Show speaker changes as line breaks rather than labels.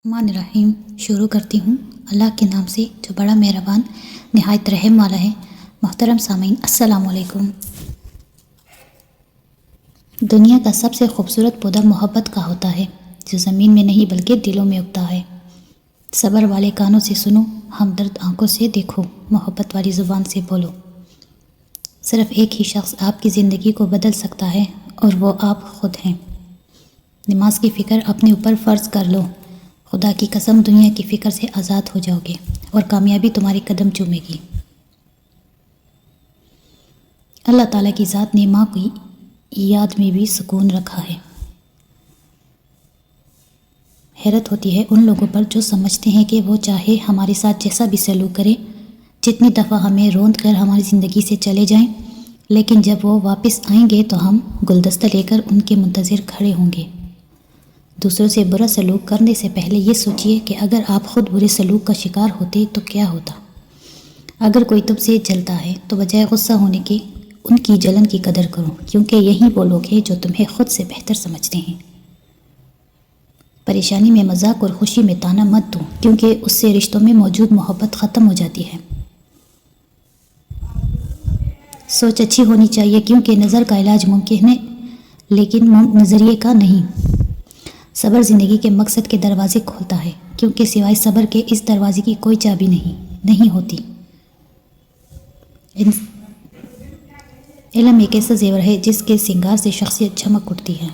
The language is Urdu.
الرحمن الرحیم شروع کرتی ہوں اللہ کے نام سے جو بڑا مہربان نہایت رحم والا ہے۔ محترم سامعین السلام علیکم۔ دنیا کا سب سے خوبصورت پودا محبت کا ہوتا ہے، جو زمین میں نہیں بلکہ دلوں میں اگتا ہے۔ صبر والے کانوں سے سنو، ہمدرد آنکھوں سے دیکھو، محبت والی زبان سے بولو۔ صرف ایک ہی شخص آپ کی زندگی کو بدل سکتا ہے اور وہ آپ خود ہیں۔ نماز کی فکر اپنے اوپر فرض کر لو، خدا کی قسم دنیا کی فکر سے آزاد ہو جاؤ گے اور کامیابی تمہارے قدم چومے گی۔ اللہ تعالیٰ کی ذات نے ماں کی یاد میں بھی سکون رکھا ہے۔ حیرت ہوتی ہے ان لوگوں پر جو سمجھتے ہیں کہ وہ چاہے ہمارے ساتھ جیسا بھی سلوک کرے، جتنی دفعہ ہمیں روند کر ہماری زندگی سے چلے جائیں، لیکن جب وہ واپس آئیں گے تو ہم گلدستہ لے کر ان کے منتظر کھڑے ہوں گے۔ دوسروں سے برا سلوک کرنے سے پہلے یہ سوچئے کہ اگر آپ خود برے سلوک کا شکار ہوتے تو کیا ہوتا۔ اگر کوئی تم سے جلتا ہے تو بجائے غصہ ہونے کے ان کی جلن کی قدر کرو، کیونکہ یہی وہ لوگ ہیں جو تمہیں خود سے بہتر سمجھتے ہیں۔ پریشانی میں مذاق اور خوشی میں تانا مت دو، کیونکہ اس سے رشتوں میں موجود محبت ختم ہو جاتی ہے۔ سوچ اچھی ہونی چاہیے، کیونکہ نظر کا علاج ممکن ہے لیکن نظریے کا نہیں۔ صبر زندگی کے مقصد کے دروازے کھولتا ہے، کیونکہ سوائے صبر کے اس دروازے کی کوئی چابی نہیں ہوتی۔ علم ایک ایسا زیور ہے جس کے سنگار سے شخصیت چمک اٹھتی ہے۔